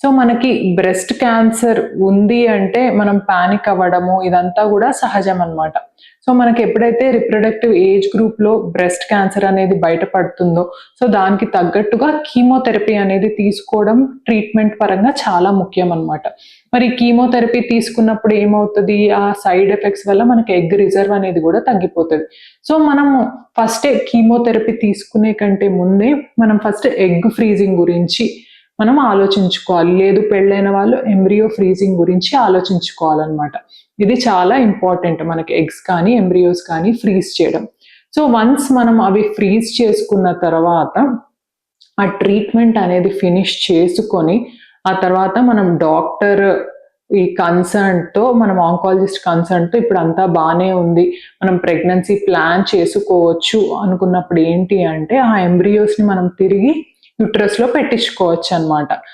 So మనకి breast cancer ఉంది అంటే మనం పానిక్ అవ్వడము ఇదంతా కూడా సహజం అన్నమాట. సో మనకి ఎప్పుడైతే రిప్రొడక్టివ్ ఏజ్ గ్రూప్‌లో బ్రెస్ట్ క్యాన్సర్ అనేది బయటపడుతుందో, సో దానికి తగ్గట్టుగా కీమోథెరపీ అనేది తీసుకోవడం ట్రీట్మెంట్ పరంగా చాలా ముఖ్యం అన్నమాట. మరి కీమోథెరపీ తీసుకున్నప్పుడు ఏమవుతది? ఆ సైడ్ ఎఫెక్ట్స్ వల్ల మనకి ఎగ్ రిజర్వ్ అనేది కూడా తగ్గిపోతది. సో మనము ఫస్టే కీమోథెరపీ తీసుకునే కంటే ముందే మనం ఫస్ట్ ఎగ్ ఫ్రీజింగ్ గురించి మనం ఆలోచించుకోవాలి. లేదు పెళ్ళైన వాళ్ళు ఎంబ్రియో ఫ్రీజింగ్ గురించి ఆలోచించుకోవాలనమాట. ఇది చాలా ఇంపార్టెంట్ మనకి ఎగ్స్ కానీ, ఎంబ్రియోస్ కానీ ఫ్రీజ్ చేయడం. సో వన్స్ మనం అవి ఫ్రీజ్ చేసుకున్న తర్వాత, ఆ ట్రీట్మెంట్ అనేది ఫినిష్ చేసుకొని, ఆ తర్వాత మనం డాక్టర్ ఈ కన్సర్న్‌తో మనం ఆంకాలజిస్ట్ కన్సర్న్‌తో ఇప్పుడంతా బానే ఉంది. మనం ప్రెగ్నెన్సీ ప్లాన్ చేసుకోవచ్చు అనుకున్నప్పుడు ఏంటి అంటే, ఆ ఎంబ్రియోస్‌ని మనం తిరిగి యుటరస్‌లో పెట్టించుకోవచ్చనమాట.